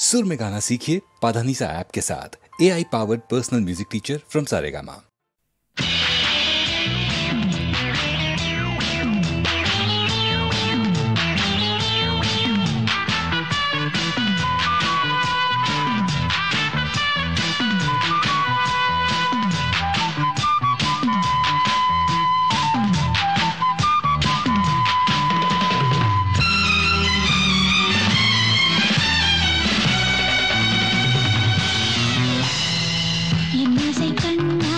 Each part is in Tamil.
सुर में गाना सीखिए पाधानीसा ऐप के साथ। AI powered personal music teacher from Saregama. என்னசை கண்ணா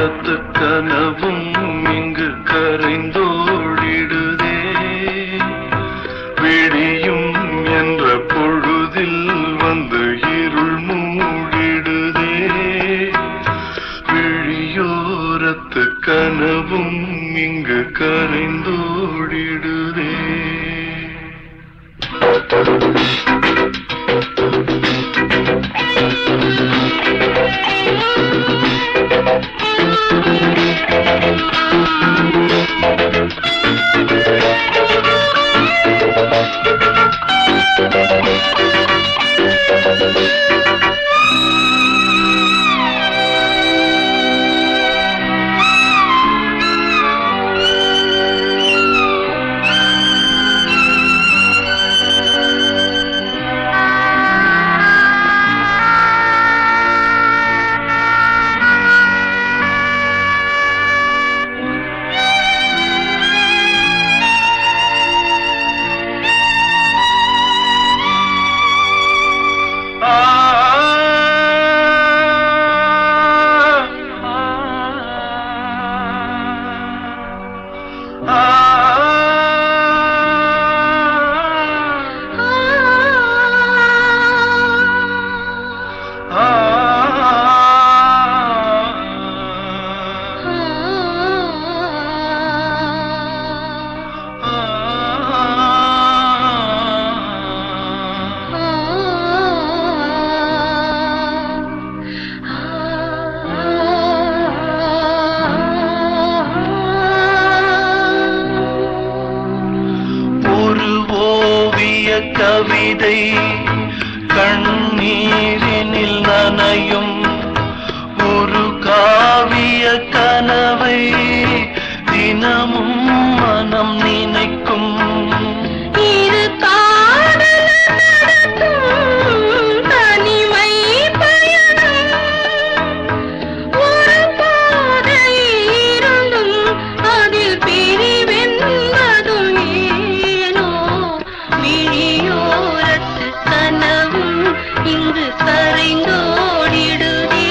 விழியோரத்து கனவும் இங்கு கரைந்தோடிடுதே. விடியும் என்ற பொழுதில் வந்து இருள் மூடிடுதே. விழியோரத்து கனவும் இங்கு கரைந்தோடிடுதே. கவிதை கண்ணீரினில் நனையும் ஒரு காவிய கனவை தினமும் மனம் நினைக்கும். இரு காதல் நடத்தும் தனிமை பயணம் ஒரு பாதை இருந்தும் அதில் பிரிவென்பதும் ஏனோ விழியோரத்து கனவும் இங்கு கரைந்தோடிடுதே.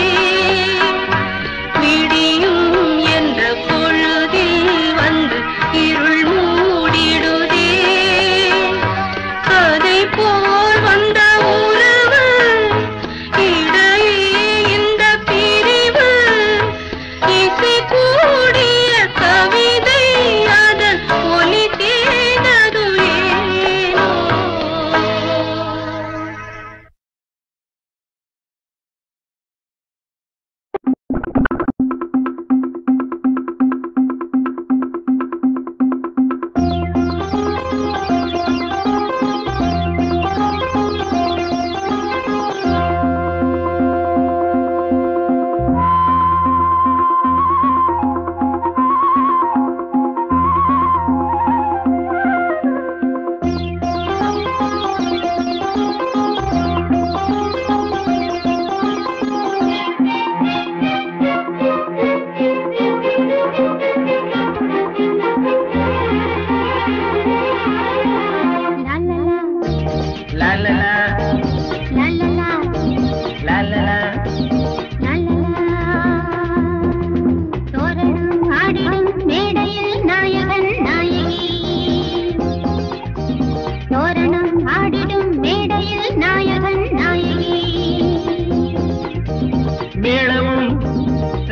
விடியும் என்ற பொழுதில் வந்து இருள் மூடிடுதே. கதை போல் வந்த உறவு இடையே இந்த பிரிவு இசை கூடிய கவிதை அதன் ஒலி தேனது ஏனோ.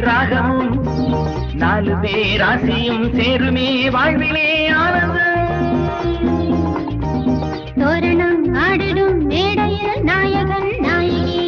ராகமும் நாலு பேராசியும் சேருமே வாழ்விலே ஆனந்தம். தோரணம் ஆடிடும் மேடையில் நாயகன் நாயகி.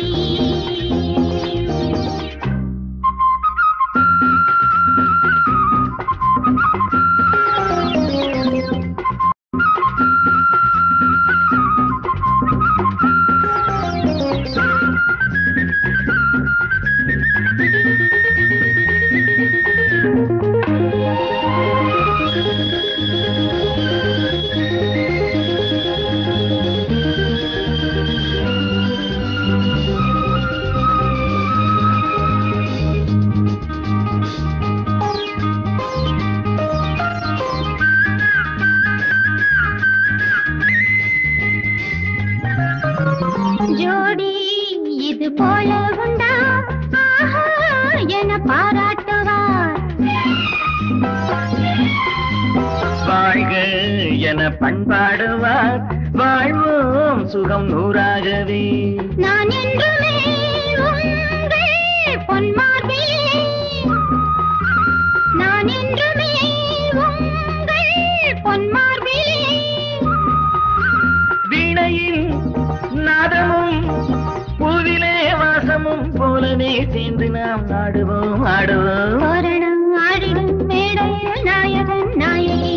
பண்பாடுவார் வாழ்வோம் சுகம் நூறாகவே. நான் என்றுமே உங்கள் பொன்மார்பிலே, நான் என்றுமே உங்கள் பொன்மார்பிலே. வீணையில் நாதமும் பூவிலே வாசமும் போலவே சேர்ந்து நாம் ஆடுவோம் ஆடுவோம். தோரணம் ஆடிடும் மேடையில் நாயகன் நாயகி.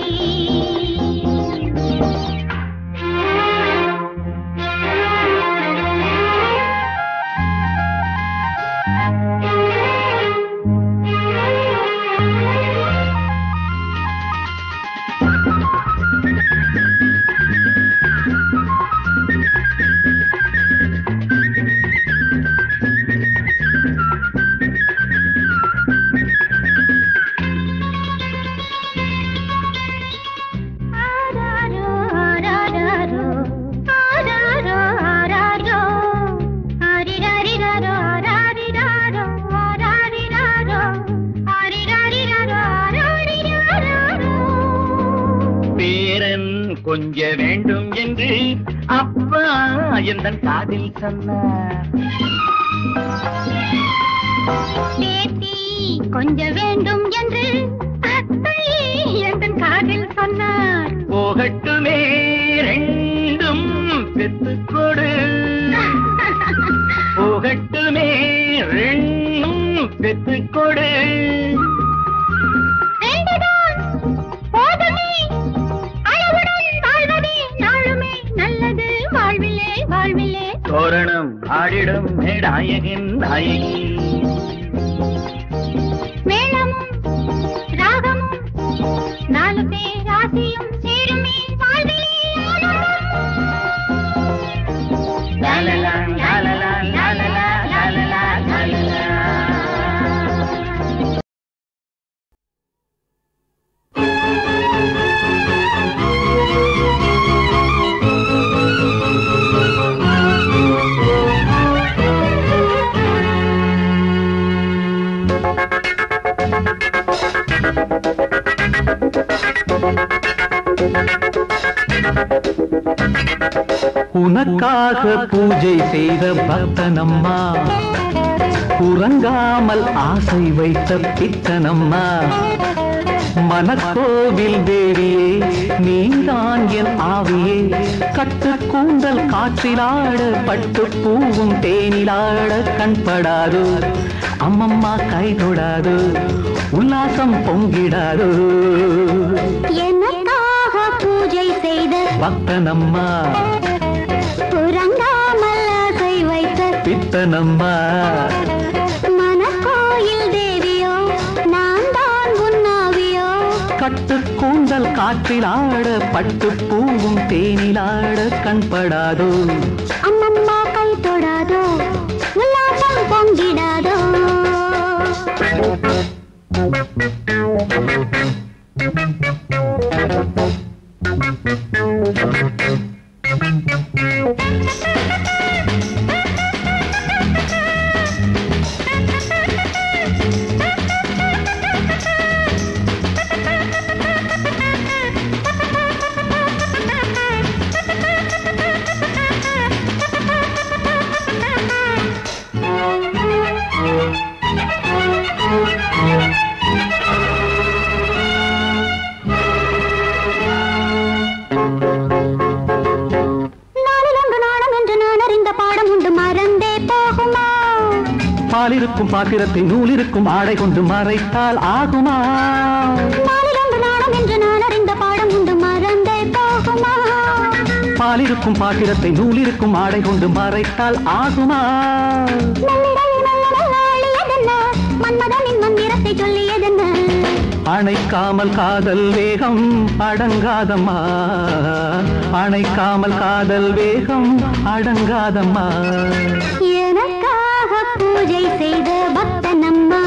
கொஞ்ச வேண்டும் என்று அப்பா எந்தன் காதில் சொன்னார். பேத்தி கொஞ்ச வேண்டும் என்று அத்தை எந்தன் காதில் சொன்னார். போகட்டுமே ரெண்டும் பெத்துக்கொடு, போகட்டுமே ரெண்டும் பெத்துக்கொடு. தோரணம் ஆடிடும் நாயகன் நாயகி. மேளமும் ராகமும் நாலு பேர் ஆசையும் சேருமே வாழ்விலே லாலலா லாலலா லாலலா லாலலா லாலலா. உனக்காக பூஜை செய்த பக்தனம்மா, உறங்காமல் ஆசை வைத்த பித்தனம்மா. மனக்கோவில் தேவியே நீதான் என் ஆவியே, கட்டு கூந்தல் காற்றிலாட பட்டு பூவும் தேனிலாட கண்படாது. அம்மம்மா கை தொடாது, உல்லாசம் பொங்கிடாது. எனக்காக பூஜை செய்த பக்தனம்மா, உறங்காமல் ஆசை வைத்த பித்தனம்மா. மனக்கோயில் தேவியோ நான் தான் உன்னாவியோ, கட்டு கூந்தல் காற்றிலாட பட்டு பூவும் தேனிலாட கண்படாதோ. அம்மம்மா கை தொடாதோ, உல்லாசம் பொங்கிடாதோ. பாலிருக்கும் பாத்திரத்தை நூலிருக்கும் ஆடை கொண்டு மறைத்தால் ஆகுமா? பாலிருக்கும் பாத்திரத்தை நூலிருக்கும் ஆடை கொண்டு மறைத்தால் ஆகுமா? அணைக்காமல் காதல் வேகம் அடங்காதம்மா, அணைக்காமல் காதல் வேகம் அடங்காதம்மா. எனக்காக பூஜை செய்த பக்தனம்மா,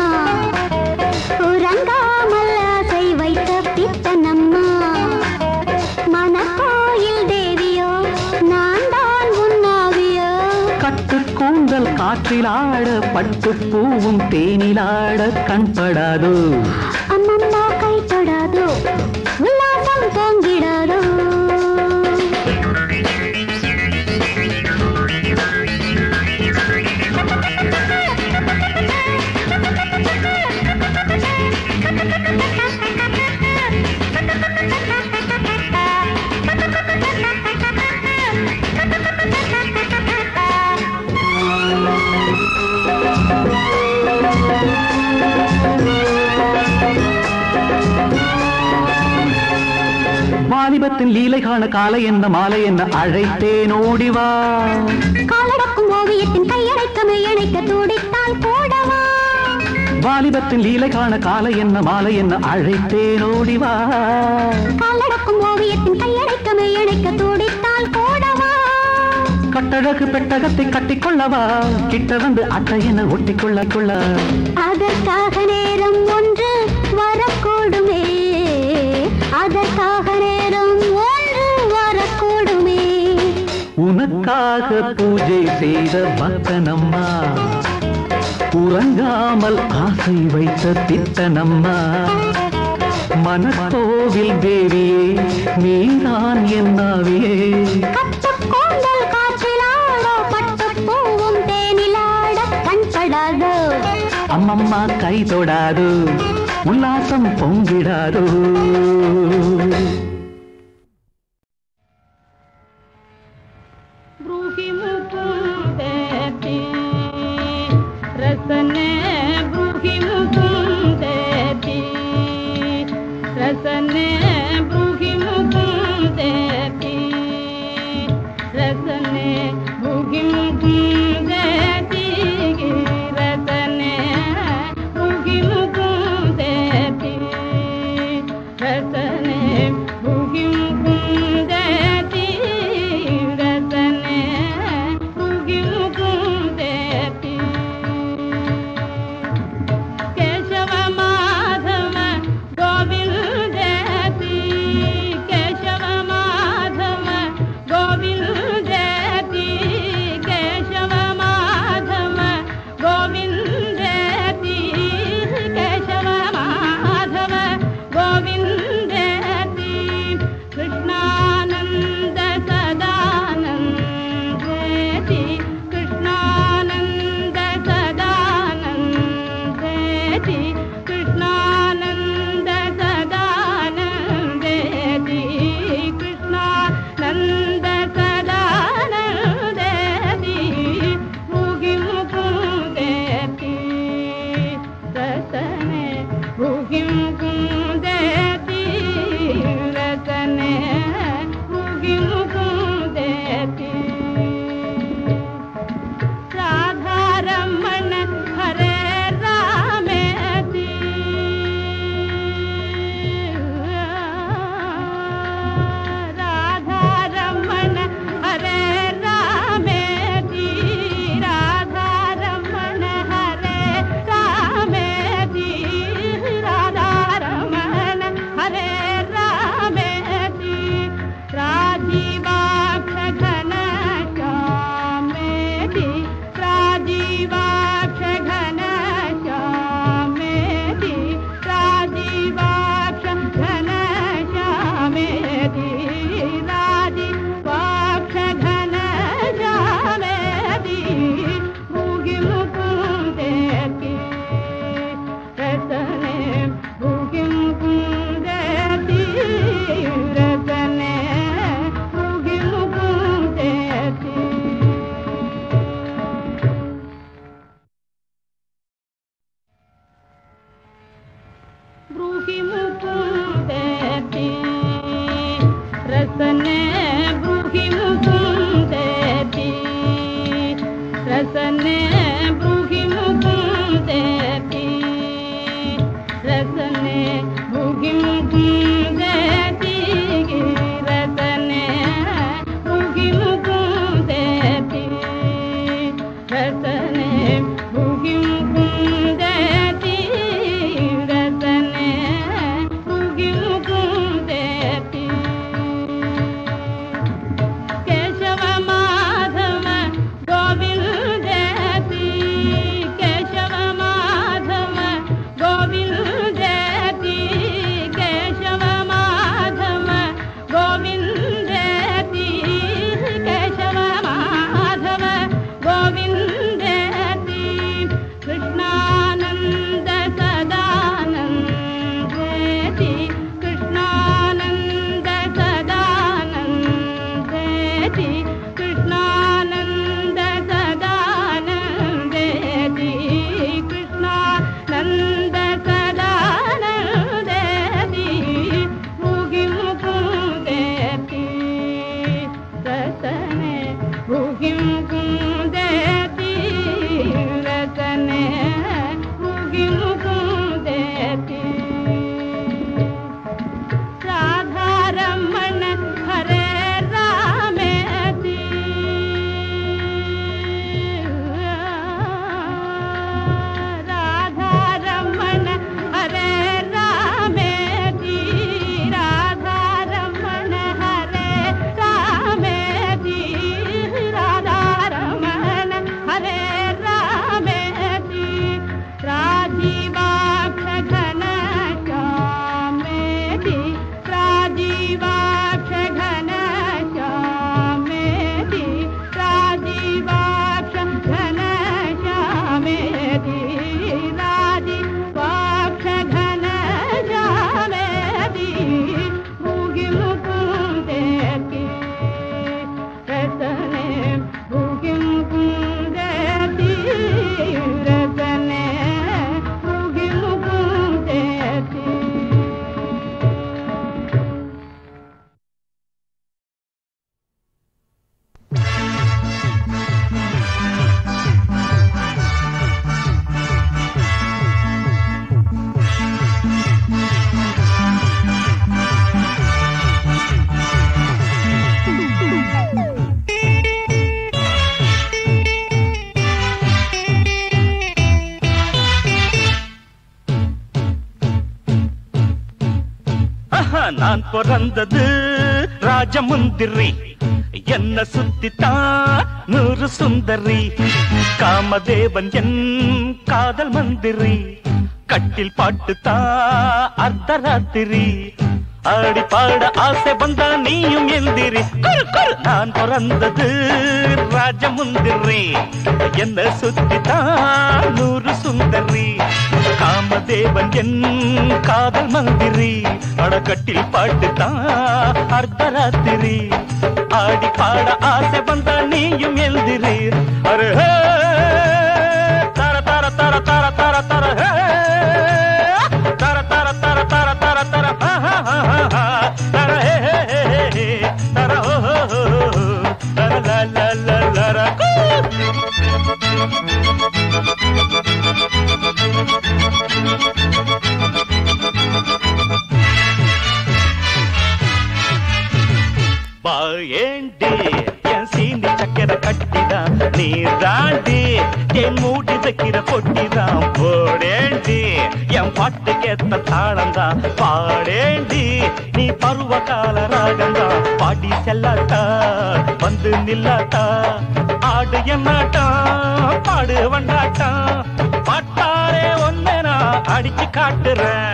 உறங்காமல் ஆசை வைத்த பித்தனம்மா. மனக்கோயில் தேவியோ நான் தான் உன்னாவியோ, கட்டு கூந்தல் காற்றிலாட பட்டு பூவும் தேனிலாட கண்படாதோ. அம்மம்மா கை தொடாதோ, உல்லாசம் பொங்கிடாதோ. வாலிபத்தின் லீலை காண காலை என்ன மாலை என்ன அழைத்தேன் ஓடிவா. காலடக்கும் ஓவியத்தின் கையடைக்க மெய்யணைக்க துடித்தால் போடவா. வாலிபத்தின் லீலை காண காலை என்ன மாலை என்ன அழைத்தேன் ஓடிவா. காலடக்கும் ஓவியத்தின் கையடைக்க மெய்யணைக்க துடித்தால் போடவா. கட்டழகு பெட்டகத்தை கட்டிக்கொள்ளவா. கிட்ட வந்து அட்டை என ஒட்டிக்கொள்ள கொள்ள. அதற்காக நேரம் ஒன்று வரக்கூடுமே. அதற்காக நேரம் ஒன்று வரக்கூடுமே. உனக்காக பூஜை செய்த பக்தனம்மா. உறங்காமல் ஆசை வைத்த திட்டனம்மா. மனக்கோவில் தேவியே நீதான் என்னாவியே. கட்டுக்கோண்டல் காற்றிலாட பட்டுப்பூவும் தேனிலாட கண்படாதோ. அம்மம்மா கை தொடாது உல்லாசம் பொங்கிடாதோ. நான் பிறந்தது ராஜமுந்திரி, என்ன சுத்தித்தான் 100 சுந்தரி. காமதேவன் என் காதல் மந்திரி, கட்டில் பாட்டுத்தான் அர்த்தராத்திரி. ஆடி பாட ஆசை வந்தா நீயும் எந்திரி. நான் பிறந்தது ராஜமுந்திரி, என்ன சுத்தித்தான் 100 சுந்தரி. காமதேவன் என் காதல் மந்திரி, அடக்கட்டில் பாட்டுத்தான் அர்த்தராத்திரி. ஆடி பாட ஆசை வந்தா நீயும் எந்திரி. அரே தர தர தர தர தர தர தர தர தர தர தர தர தர தர தர லா லா லா லா. பாயேண்டி என் சீனி சக்கரை கட்டிதான், நீ தாண்டி என் மூடி வைக்கிற பொட்டிதான். போடேண்டி என் பாட்டுக்கேத்த தாளந்தான், பாடேண்டி நீ பருவ கால ராகந்தான். பாடி செல்லாட்டா வந்து நில்லாட்டா, ஆடு என்னாட்டா பாடு வண்டாட்டா. பாட்டாரே ஒன்னு நான் அடிச்சு காட்டுறேன்.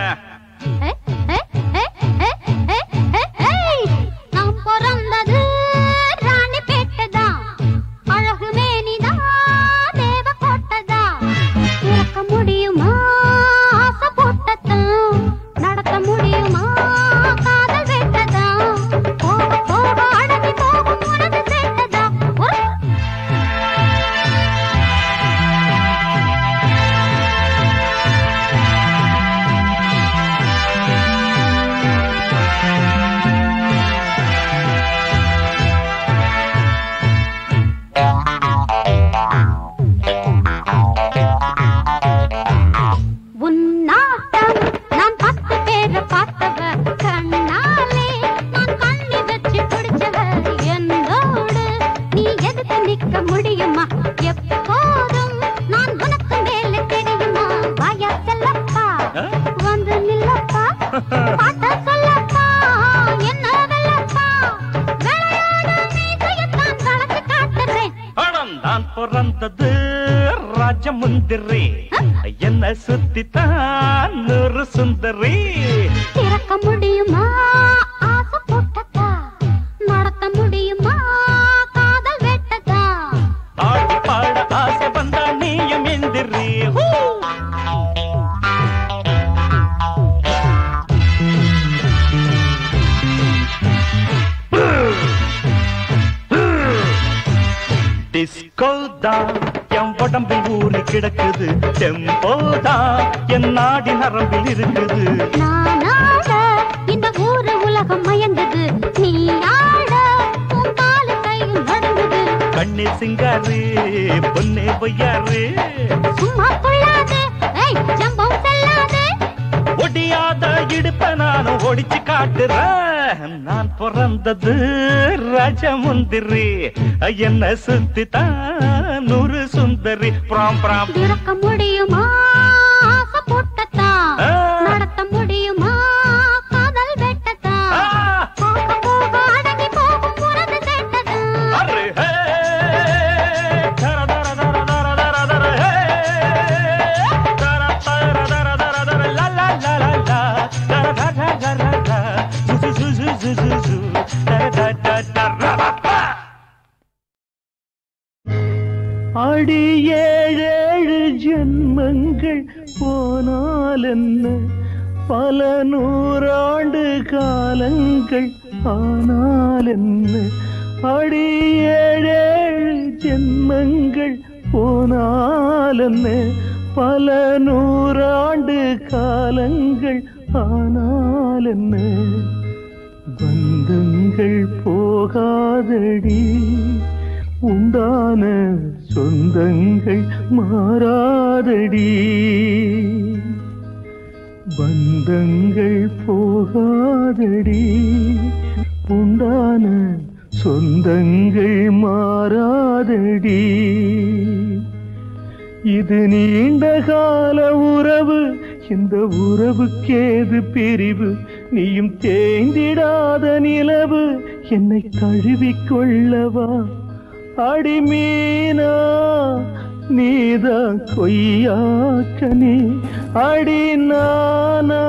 பிறந்தது ராணி பேட்டதான், அழகு மேனிதான் தேவ கோட்டதான். இறக்க முடியுமா ஆசை போட்டதான், நடத்த முடியுமா காதல் வேட்டதான். போக போக அடங்கி போகும் உனது சேட்டதான். நான் பிறந்தது ராஜமுந்திரி, என்ன சுத்தித்தான் 100 சுந்தரி. திறக்க முடியுமா ஆசை போட்டதா, நடத்த முடியுமா காதல் வேட்டதா. ஆடி பாட ஆசை வந்தா நீயும் எந்திரி. டிஸ்கோதான் என் உடம்பில் ஊறி கிடக்குது, டெம்போதான் என் நாடி நரம்பில் இருக்குது. நானாட இந்த ஊரு உலகம் மயங்குது, நீ ஆட உன் காலு கையும் நடுங்குது. கண்ணே சிங்காரு பொன்னே பொய்யாரு, சும்மா கொள்ளாதே ஜம்பம் செல்லாதே. ஒடியாத இடுப்ப நானும் ஒடிச்சு காட்டுறேன். நான் பிறந்தது ராஜமுந்திரி, என்ன சுத்தித்தான் 100 சுந்தரி. பிராம் பிராம். திறக்க முடியுமா ஆசை போட்டதான், நடத்த முடியுமா காதல் வேட்டதான். போக போக அடங்கி போகும் உனது சேட்டதான். அரே ஹே தர தர தர தர தர தர ஹே தர தர தர தர தர லா லா லா லா லா தர தர தர தர சு சு சு சு சு சு தர தர தர ரபா. அடி 7 ஜென்மங்கள் போனால் என்ன, பல 100 காலங்கள் ஆனால் என்ன. அடி 7 ஜென்மங்கள் போனால் என்ன, பல 100 காலங்கள் ஆனால் என்ன. பந்தங்கள் போகாதடி, உண்டான சொந்தங்கள் மாறாதடி. பந்தங்கள் போகாதடி, உண்டான சொந்தங்கள் மாறாதடி. இது நீண்ட கால உறவு, இந்த உறவுக்கேது பிரிவு. நீயும் தேய்ந்திடாத நிலவு என்னை தழுவிக்கொள்ளவா அடிமீனா நீதான் கொய்யாக்கனே அடி நானா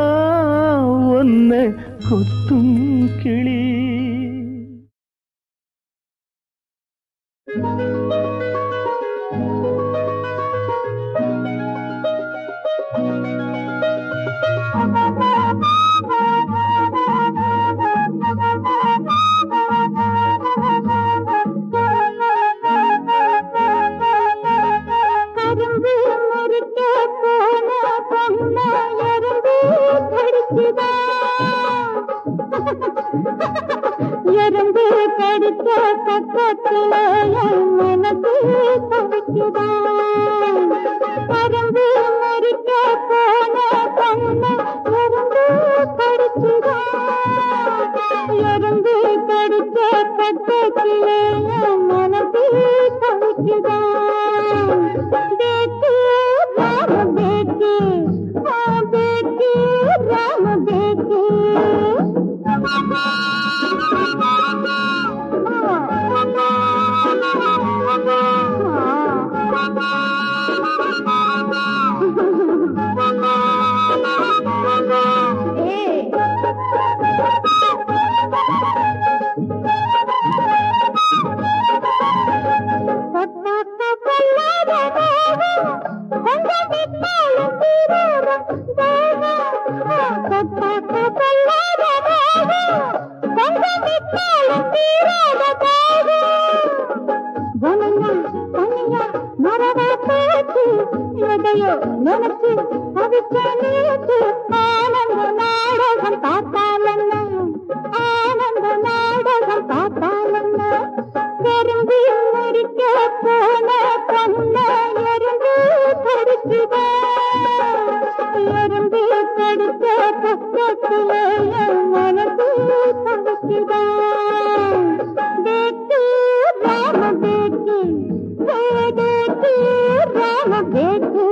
ஒன்னை கொத்தும் கிளி. எறும்பு கடித்த பக்கத்திலே மனசு தவிக்குதான். பறந்து மறிக்க போன கண்ணை எறும்பு கடிச்சுதான். எறும்பு கடித்த பக்கத்திலே மனசு தவிக்குதான். பேக்கு ராம பேக்கு பேக்கு ராம பேக்கு. நினைச்சு தவிக்க நேற்று ஆனந்த நாடகம் பார்த்தாலன்ன ஆனந்த நாடகம் பார்த்தாலன்ன. எறும்பி மறிக்க போன கண்ண எறும்பு கடிச்சுதான். எறும்பி கடிச்ச பக்கத்திலே மனசு தவிக்குதான். பேக்கு ராம பேக்கு பேக்கு ராம பேக்கு.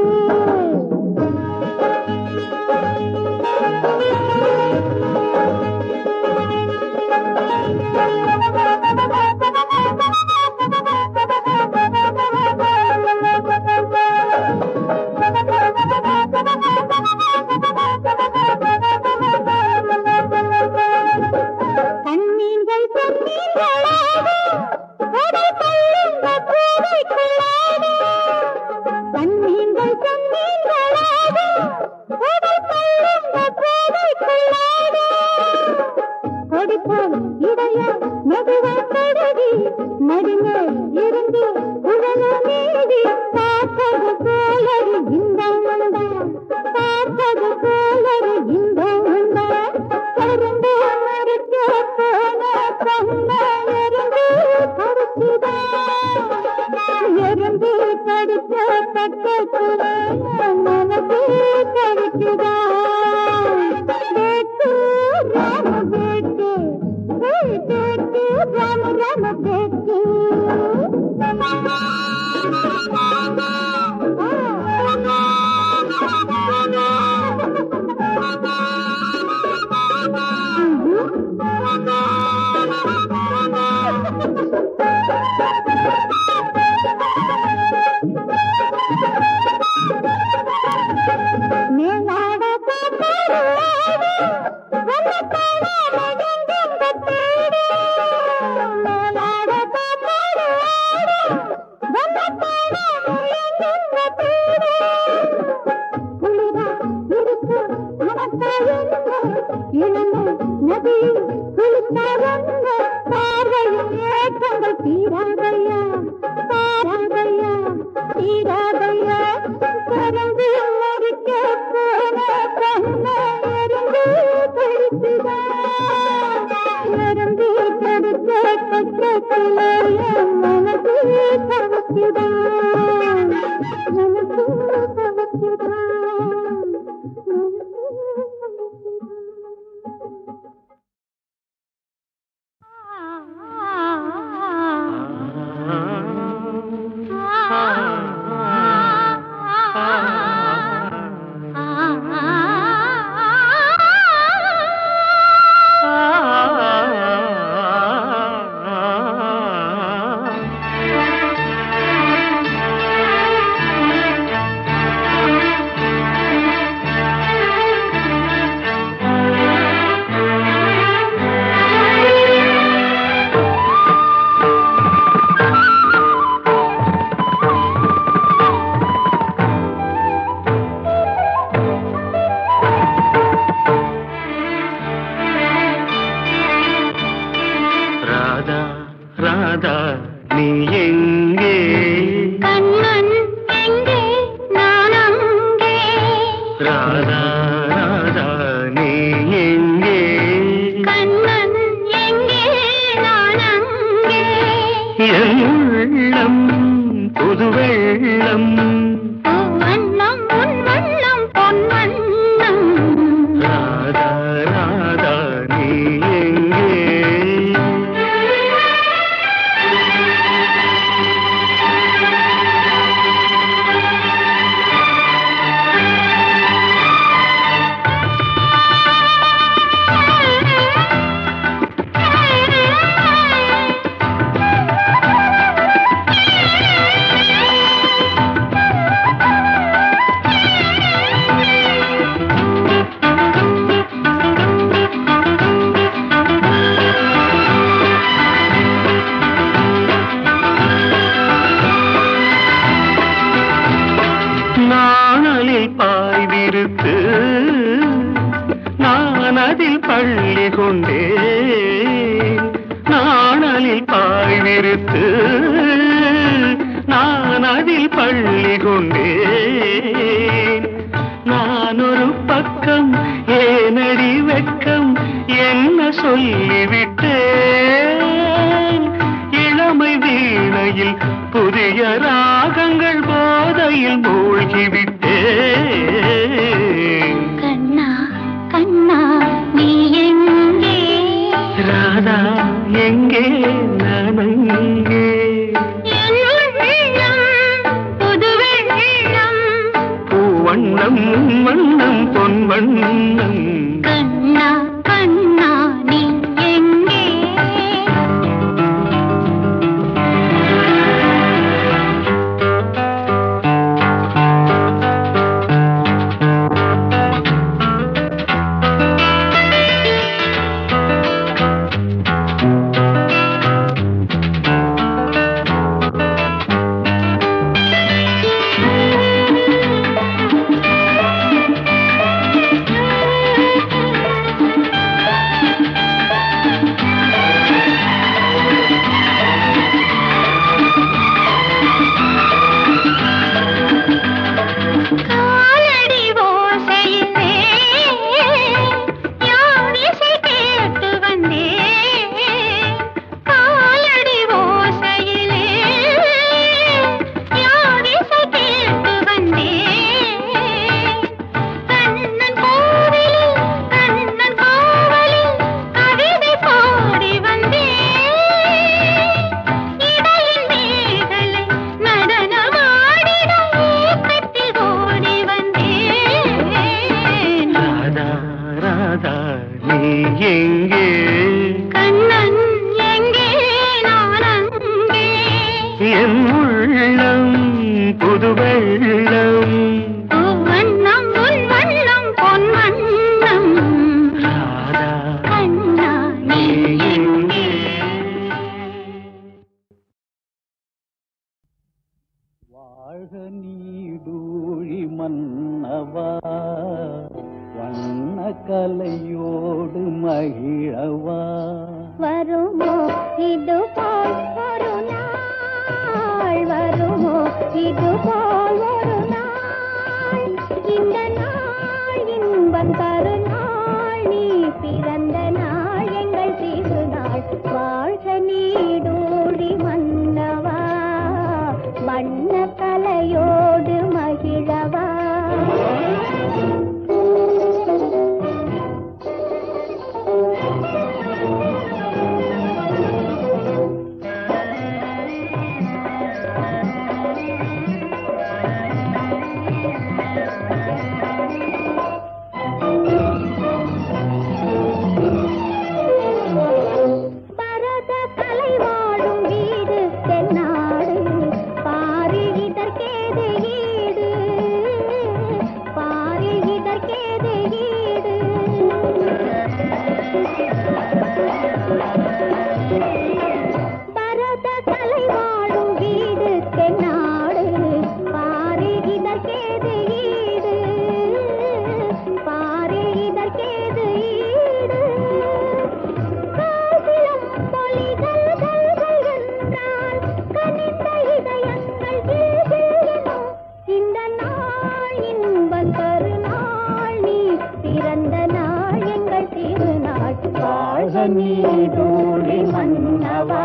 நீ எங்கே கண்ணன் எங்கே நான் அங்கே ராதா ராதா நீ எங்கே கண்ணன் எங்கே நான் அங்கே என் உள்ளம் புது வெள்ளம் வண்ணம் உன் வண்ணம் பொன் வண்ணம் ராதா ராதா நீ எங்கே நாணலில் பாய்விருத்து நான் அதில் பள்ளி கொண்டேன் நாணலில் பாய்விருத்து நான் அதில் பள்ளி கொண்டேன் நான் ஒரு பக்கம் ஏனடி வெட்கம் என்ன சொல்லிவிட்டேன் இளமை வீணையில் புதிய ராகங்கள் போதையில் மூழ்கிவிட்டேன் கண்ணா கண்ணா நீ எங்கே ராதா எங்கே நான் அங்கே என் உள்ளம் புது வெள்ளம் பூவண்ணம் வண்ணம் பொன் வண்ணம் கண்ணா கண்ணா நீ எங்கே காலடி ஓசையிலே யார் இசை கேட்டு வந்தேன் காலடி ஓசையிலே யார் இசை கேட்டு வந்தேன் கண்ணன் கோவிலில் கண்ணன் கோவலில் கவிதை பாடி வந்தேன் இடையில் மேகலை நடனமாடிட ஏக்கத்தில் ஓடி வந்தேன் ராதா ராதா நீ எங்கே கண்ணன் எங்கே நான் அங்கே என் உள்ளம் புது வெள்ளம் வண்ணம் உன் வண்ணம் பொன் வண்ணம் ராதா கண்ணா நீ எங்கே வாழ்க நீடூழி மன்னவா வண்ண கலையோடு மகிழவா வருமோ இது போல் ஒரு நாள் வருமோ இது போல் ஒரு நாள் இந்த நாள் இன்பம் தரு நாள் நீ பிறந்த நாள் எங்கள் திருநாள் வாழ்க நீடூழி மன்னவா வண்ண கலையோடு மகிழவா நீடூழி மன்னவா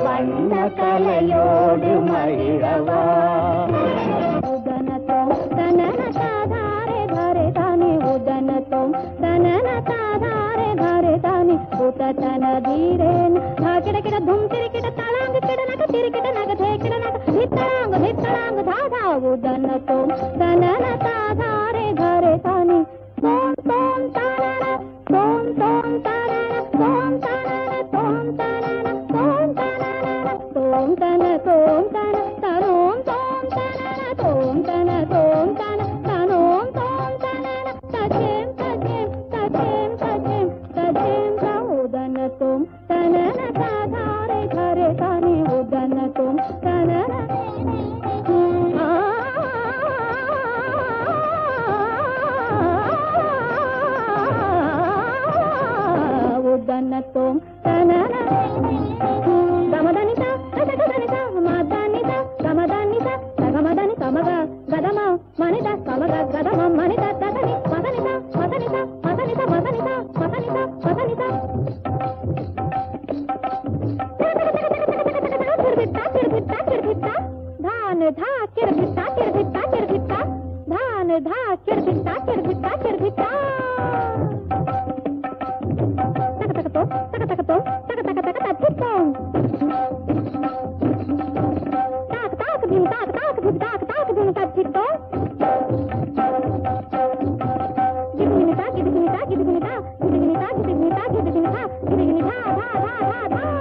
வண்ண கலையோடு மகிழவா உதனத்தோம் தனன தாதாரே தாரே தானே உதனத்தோம் தனன தாதாரே தாரே தானே உதன தீரேன் கிடக்கிட தும் திரிக்கிட தளாங்கு கிடனக திரிக்கிட நக தேக்கிட நக நித்தளாங்கு நித்தளாங்கு தாதா உதனத்தோம் தனன தாதாரே தாரே தானே தோம் தோம் தானன தோம் தோம் தானன தோம் தானன தோம் தானன தோம் தானன தோம் தன தோம் தன தனோம் தோம் தனன தோம் தன தோம் தன தனோம் தோம் தனன தஜேம் தஜேம் தஜேம் தஜேம் தஜேம் உதனத்தோம் தனன தாதாரே தாரே தானே உதனத்தோம் தனன உதனத்தோம் தனன கமதனித கதகதனித மதனித கமதனித கமதனி கமக கதம மனித கமக கதம மனித ததனி மதனித மதனித மதனித மதனித மதனித மதனித धान धा किरभिट्टा किरभिट्टा किरभिट्टा धान धा किरभिट्टा किरभिट्टा किरभिट्टा तक तक तो तक तक तो तक तक तक तक ताक ताक दिन ताक ताक दिन ताक ताक दिन तक चित्तो गिदगिनिता गिदगिनिता गिदगिनिता गिदगिनिता गिदगिनिता गिदगिनिता गिदगिनिता धा धा धा धा